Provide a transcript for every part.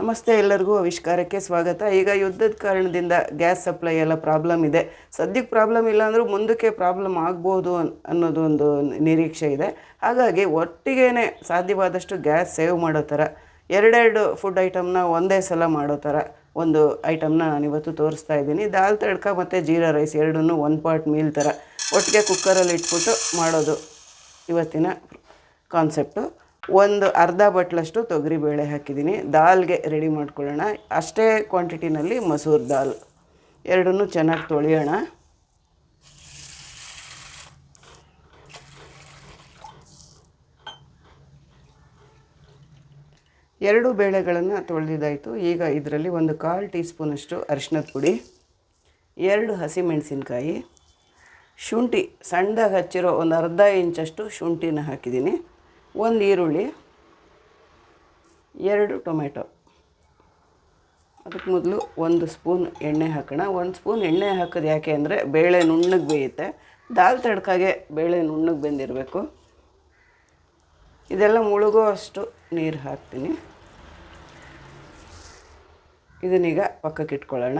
ನಮಸ್ತೆ ಎಲ್ಲರಿಗೂ ಆವಿಷ್ಕಾರಕ್ಕೆ ಸ್ವಾಗತ. ಈಗ ಯುದ್ಧದ ಕಾರಣದಿಂದ ಗ್ಯಾಸ್ ಸಪ್ಲೈ ಎಲ್ಲ ಪ್ರಾಬ್ಲಮ್ ಇದೆ. ಸದ್ಯಕ್ಕೆ ಪ್ರಾಬ್ಲಮ್ ಇಲ್ಲ ಅಂದರೂ ಮುಂದಕ್ಕೆ ಪ್ರಾಬ್ಲಮ್ ಆಗ್ಬೋದು ಅನ್ನೋದು ಒಂದು ನಿರೀಕ್ಷೆ ಇದೆ. ಹಾಗಾಗಿ ಒಟ್ಟಿಗೆ ಸಾಧ್ಯವಾದಷ್ಟು ಗ್ಯಾಸ್ ಸೇವ್ ಮಾಡೋ ಥರ ಎರಡೆರಡು ಫುಡ್ ಐಟಮ್ನ ಒಂದೇ ಸಲ ಮಾಡೋ ಥರ ಒಂದು ಐಟಮ್ನ ನಾನಿವತ್ತು ತೋರಿಸ್ತಾ ಇದ್ದೀನಿ. ದಾಲ್ ತಡ್ಕ ಮತ್ತು ಜೀರಾ ರೈಸ್ ಎರಡನ್ನೂ ಒನ್ ಪಾಟ್ ಮೀಲ್ ಥರ ಒಟ್ಟಿಗೆ ಕುಕ್ಕರಲ್ಲಿ ಇಟ್ಬಿಟ್ಟು ಮಾಡೋದು ಇವತ್ತಿನ ಕಾನ್ಸೆಪ್ಟು. ಒಂದು ಅರ್ಧ ಬಟ್ಲಷ್ಟು ತೊಗರಿಬೇಳೆ ಹಾಕಿದ್ದೀನಿ. ದಾಲ್ಗೆ ರೆಡಿ ಮಾಡ್ಕೊಳ್ಳೋಣ. ಅಷ್ಟೇ ಕ್ವಾಂಟಿಟಿನಲ್ಲಿ ಮಸೂರ್ ದಾಲ್ ಎರಡನ್ನೂ ಚೆನ್ನಾಗಿ ತೊಳೆಯೋಣ. ಎರಡು ಬೇಳೆಗಳನ್ನು ತೊಳೆದಿದ್ದಾಯಿತು. ಈಗ ಇದರಲ್ಲಿ ಒಂದು 1/4 ಟೀ ಸ್ಪೂನಷ್ಟು ಅರಿಶಿನದ ಪುಡಿ, 2 ಹಸಿಮೆಣಸಿನ್ಕಾಯಿ, ಶುಂಠಿ ಸಣ್ಣದಾಗಿ ಹಚ್ಚಿರೋ ಒಂದು ಅರ್ಧ ಇಂಚಷ್ಟು ಶುಂಠಿನ ಹಾಕಿದ್ದೀನಿ, 1 ಈರುಳ್ಳಿ, 2 ಟೊಮೆಟೊ. ಅದಕ್ಕೆ ಮೊದಲು 1 ಸ್ಪೂನ್ ಎಣ್ಣೆ ಹಾಕೋಣ. 1 ಸ್ಪೂನ್ ಎಣ್ಣೆ ಹಾಕೋದು ಯಾಕೆ ಅಂದರೆ ಬೇಳೆ ನುಣ್ಣಗೆ ಬೇಯುತ್ತೆ. ದಾಲ್ ತಡ್ಕಾಗೆ ಬೇಳೆ ನುಣ್ಣಗೆ ಬೆಂದಿರಬೇಕು. ಇದೆಲ್ಲ ಮುಳುಗೋ ಅಷ್ಟು ನೀರು ಹಾಕ್ತೀನಿ. ಇದನ್ನೀಗ ಪಕ್ಕಕ್ಕೆ ಇಟ್ಕೊಳ್ಳೋಣ.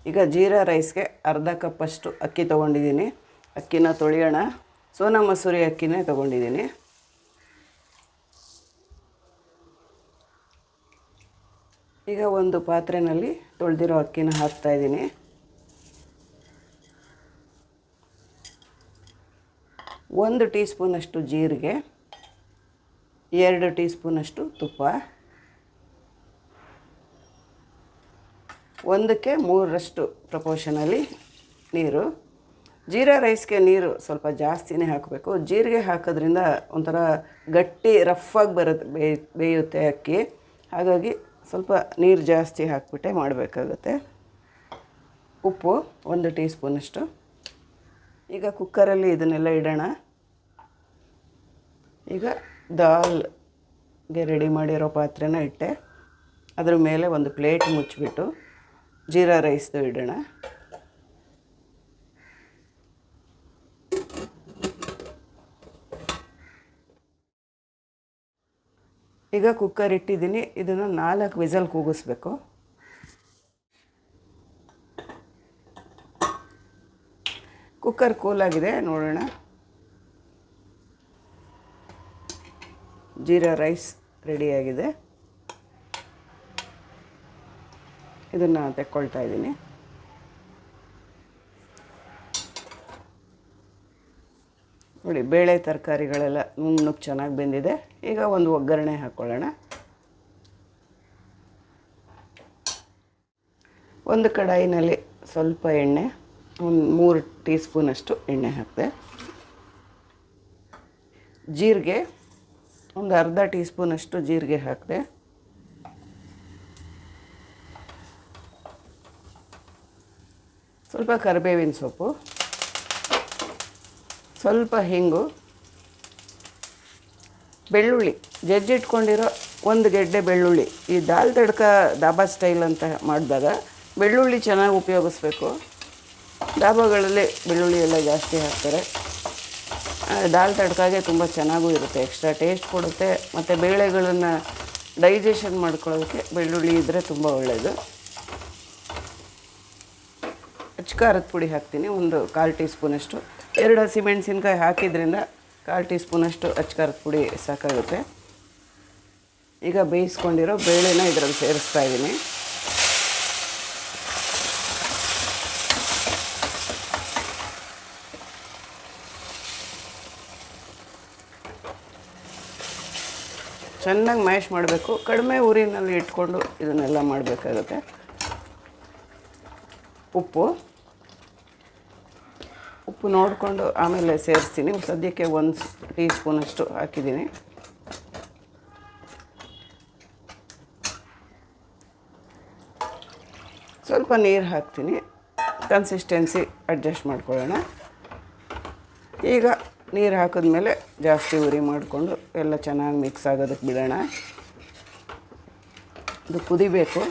ಈಗ ಜೀರಾ ರೈಸ್ಗೆ ಅರ್ಧ ಕಪ್ಪಷ್ಟು ಅಕ್ಕಿ ತೊಗೊಂಡಿದ್ದೀನಿ. ಅಕ್ಕಿನ ತೊಳೆಯೋಣ. ಸೋನಾ ಮಸೂರಿ ಅಕ್ಕಿನೇ ತೊಗೊಂಡಿದ್ದೀನಿ. ಈಗ ಒಂದು ಪಾತ್ರೆಯಲ್ಲಿ ತೊಳೆದಿರೋ ಅಕ್ಕಿನ ಹಾಕ್ತಾಯಿದ್ದೀನಿ. ಒಂದು ಟೀ ಸ್ಪೂನಷ್ಟು ಜೀರಿಗೆ, 2 ಟೀ ಸ್ಪೂನಷ್ಟು ತುಪ್ಪ, 1ಕ್ಕೆ 3ರಷ್ಟು ಪ್ರಪೋರ್ಷನಲ್ಲಿ ನೀರು. ಜೀರಾ ರೈಸ್ಗೆ ನೀರು ಸ್ವಲ್ಪ ಜಾಸ್ತಿನೇ ಹಾಕಬೇಕು. ಜೀರಿಗೆ ಹಾಕೋದ್ರಿಂದ ಒಂಥರ ಗಟ್ಟಿ ರಫಾಗಿ ಬರುತ್ತೆ, ಬೇಯುತ್ತೆ ಅಕ್ಕಿ. ಹಾಗಾಗಿ ಸ್ವಲ್ಪ ನೀರು ಜಾಸ್ತಿ ಹಾಕಿಬಿಟ್ಟೆ ಮಾಡಬೇಕಾಗುತ್ತೆ. ಉಪ್ಪು 1 ಟೀ ಸ್ಪೂನಷ್ಟು. ಈಗ ಕುಕ್ಕರಲ್ಲಿ ಇದನ್ನೆಲ್ಲ ಇಡೋಣ. ಈಗ ದಾಲ್ಗೆ ರೆಡಿ ಮಾಡಿರೋ ಪಾತ್ರೆನ ಇಟ್ಟೆ. ಅದ್ರ ಮೇಲೆ ಒಂದು ಪ್ಲೇಟ್ ಮುಚ್ಚಿಬಿಟ್ಟು ಜೀರಾ ರೈಸ್ದು ಇಡೋಣ. ಈಗ ಕುಕ್ಕರ್ ಇಟ್ಟಿದ್ದೀನಿ. ಇದನ್ನು 4 ವಿಸಲ್ ಕೂಗಿಸ್ಬೇಕು. ಕುಕ್ಕರ್ ಕೂಲಾಗಿದೆ, ನೋಡೋಣ. ಜೀರಾ ರೈಸ್ ರೆಡಿಯಾಗಿದೆ. ಇದನ್ನು ತೆಕ್ಕೊಳ್ತಾ ಇದ್ದೀನಿ. ನೋಡಿ, ಬೇಳೆ ತರಕಾರಿಗಳೆಲ್ಲ ನುಣ್ಣಗೆ ಚೆನ್ನಾಗಿ ಬೆಂದಿದೆ. ಈಗ ಒಂದು ಒಗ್ಗರಣೆ ಹಾಕ್ಕೊಳ್ಳೋಣ. ಒಂದು ಕಡಾಯಿನಲ್ಲಿ ಸ್ವಲ್ಪ ಎಣ್ಣೆ, ಒಂದು 3 ಟೀ ಸ್ಪೂನಷ್ಟು ಎಣ್ಣೆ ಹಾಕಿದೆ. ಜೀರಿಗೆ ಒಂದು ಅರ್ಧ ಟೀ ಸ್ಪೂನಷ್ಟು ಜೀರಿಗೆ ಹಾಕಿದೆ. ಸ್ವಲ್ಪ ಕರಿಬೇವಿನ ಸೊಪ್ಪು, ಸ್ವಲ್ಪ ಹಿಂಗು, ಬೆಳ್ಳುಳ್ಳಿ ಜಜ್ಜಿಟ್ಕೊಂಡಿರೋ 1 ಗೆಡ್ಡೆ ಬೆಳ್ಳುಳ್ಳಿ. ಈ ದಾಲ್ ತಡ್ಕ ದಾಬಾ ಸ್ಟೈಲ್ ಅಂತ ಮಾಡಿದಾಗ ಬೆಳ್ಳುಳ್ಳಿ ಚೆನ್ನಾಗಿ ಉಪಯೋಗಿಸ್ಬೇಕು. ದಾಬಾಗಳಲ್ಲಿ ಬೆಳ್ಳುಳ್ಳಿ ಎಲ್ಲ ಜಾಸ್ತಿ ಹಾಕ್ತಾರೆ. ದಾಲ್ ತಡ್ಕಾಗೆ ತುಂಬ ಚೆನ್ನಾಗೂ ಇರುತ್ತೆ, ಎಕ್ಸ್ಟ್ರಾ ಟೇಸ್ಟ್ ಕೊಡುತ್ತೆ. ಮತ್ತು ಬೇಳೆಗಳನ್ನು ಡೈಜೆಷನ್ ಮಾಡ್ಕೊಳ್ಳೋದಕ್ಕೆ ಬೆಳ್ಳುಳ್ಳಿ ಇದ್ದರೆ ತುಂಬ ಒಳ್ಳೆಯದು. ಖಾರದ ಪುಡಿ ಹಾಕ್ತೀನಿ, ಒಂದು 1/4 ಟೀ ಸ್ಪೂನಷ್ಟು. 2 ಹಸಿಮೆಣಸಿನ್ಕಾಯಿ ಹಾಕಿದ್ರಿಂದ 1/4 ಟೀ ಸ್ಪೂನಷ್ಟು ಖಾರದ ಪುಡಿ ಸಾಕಾಗುತ್ತೆ. ಈಗ ಬೇಯಿಸ್ಕೊಂಡಿರೋ ಬೇಳೆನ ಇದರಲ್ಲಿ ಸೇರಿಸ್ತಾ ಇದ್ದೀನಿ. ಚೆನ್ನಾಗಿ ಮ್ಯಾಶ್ ಮಾಡಬೇಕು. ಕಡಿಮೆ ಉರಿನಲ್ಲಿ ಇಟ್ಕೊಂಡು ಇದನ್ನೆಲ್ಲ ಮಾಡಬೇಕಾಗುತ್ತೆ. ಉಪ್ಪು ನೋಡಿಕೊಂಡು ಆಮೇಲೆ ಸೇರಿಸ್ತೀನಿ. ಸದ್ಯಕ್ಕೆ 1 ಟೀ ಸ್ಪೂನಷ್ಟು ಹಾಕಿದ್ದೀನಿ. ಸ್ವಲ್ಪ ನೀರು ಹಾಕ್ತೀನಿ. ಕನ್ಸಿಸ್ಟೆನ್ಸಿ ಅಡ್ಜಸ್ಟ್ ಮಾಡ್ಕೊಳ್ಳೋಣ. ಈಗ ನೀರು ಹಾಕಿದ್ಮೇಲೆ ಜಾಸ್ತಿ ಉರಿ ಮಾಡಿಕೊಂಡು ಎಲ್ಲ ಚೆನ್ನಾಗಿ ಮಿಕ್ಸ್ ಆಗೋದಕ್ಕೆ ಬಿಡೋಣ. ಇದು ಕುದಿಬೇಕು.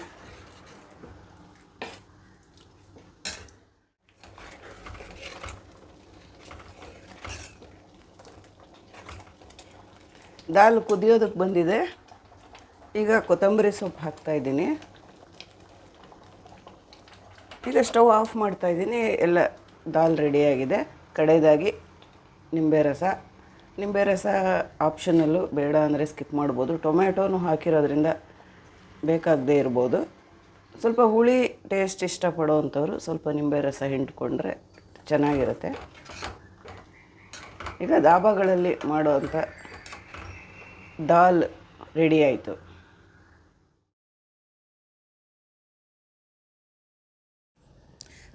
ದಾಲ್ ಕುದಿಯೋದಕ್ಕೆ ಬಂದಿದೆ. ಈಗ ಕೊತ್ತಂಬರಿ ಸೊಪ್ಪು ಹಾಕ್ತಾಯಿದ್ದೀನಿ. ಈಗ ಸ್ಟವ್ ಆಫ್ ಮಾಡ್ತಾಯಿದ್ದೀನಿ. ಎಲ್ಲ ದಾಲ್ ರೆಡಿಯಾಗಿದೆ. ಕಡೆಯದಾಗಿ ನಿಂಬೆ ರಸ ಆಪ್ಷನಲ್ಲು, ಬೇಡ ಅಂದರೆ ಸ್ಕಿಪ್ ಮಾಡ್ಬೋದು. ಟೊಮ್ಯಾಟೋನು ಹಾಕಿರೋದ್ರಿಂದ ಬೇಕಾಗದೇ ಇರ್ಬೋದು. ಸ್ವಲ್ಪ ಹುಳಿ ಟೇಸ್ಟ್ ಇಷ್ಟಪಡೋವಂಥವ್ರು ಸ್ವಲ್ಪ ನಿಂಬೆ ರಸ ಹಿಂಡ್ಕೊಂಡ್ರೆ ಚೆನ್ನಾಗಿರುತ್ತೆ. ಈಗ ಧಾಬಾಗಳಲ್ಲಿ ಮಾಡೋವಂಥ ದಾಲ್ ರೆಡಿ ಆಯಿತು.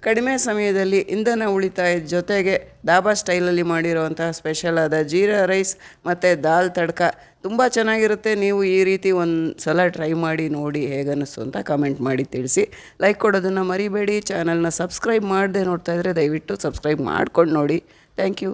ಕಡಿಮೆ ಸಮಯದಲ್ಲಿ ಇಂಧನ ಉಳಿತಾಯದ ಜೊತೆಗೆ ಧಾಬಾ ಸ್ಟೈಲಲ್ಲಿ ಮಾಡಿರೋವಂತಹ ಸ್ಪೆಷಲ್ ಆದ ಜೀರಾ ರೈಸ್ ಮತ್ತು ದಾಲ್ ತಡ್ಕ ತುಂಬ ಚೆನ್ನಾಗಿರುತ್ತೆ. ನೀವು ಈ ರೀತಿ ಒಂದು ಸಲ ಟ್ರೈ ಮಾಡಿ ನೋಡಿ ಹೇಗನ್ನಿಸ್ತು ಅಂತ ಕಮೆಂಟ್ ಮಾಡಿ ತಿಳಿಸಿ. ಲೈಕ್ ಕೊಡೋದನ್ನು ಮರಿಬೇಡಿ. ಚಾನಲ್ನ ಸಬ್ಸ್ಕ್ರೈಬ್ ಮಾಡದೆ ನೋಡ್ತಾಯಿದ್ರೆ ದಯವಿಟ್ಟು ಸಬ್ಸ್ಕ್ರೈಬ್ ಮಾಡ್ಕೊಂಡು ನೋಡಿ. Thank you.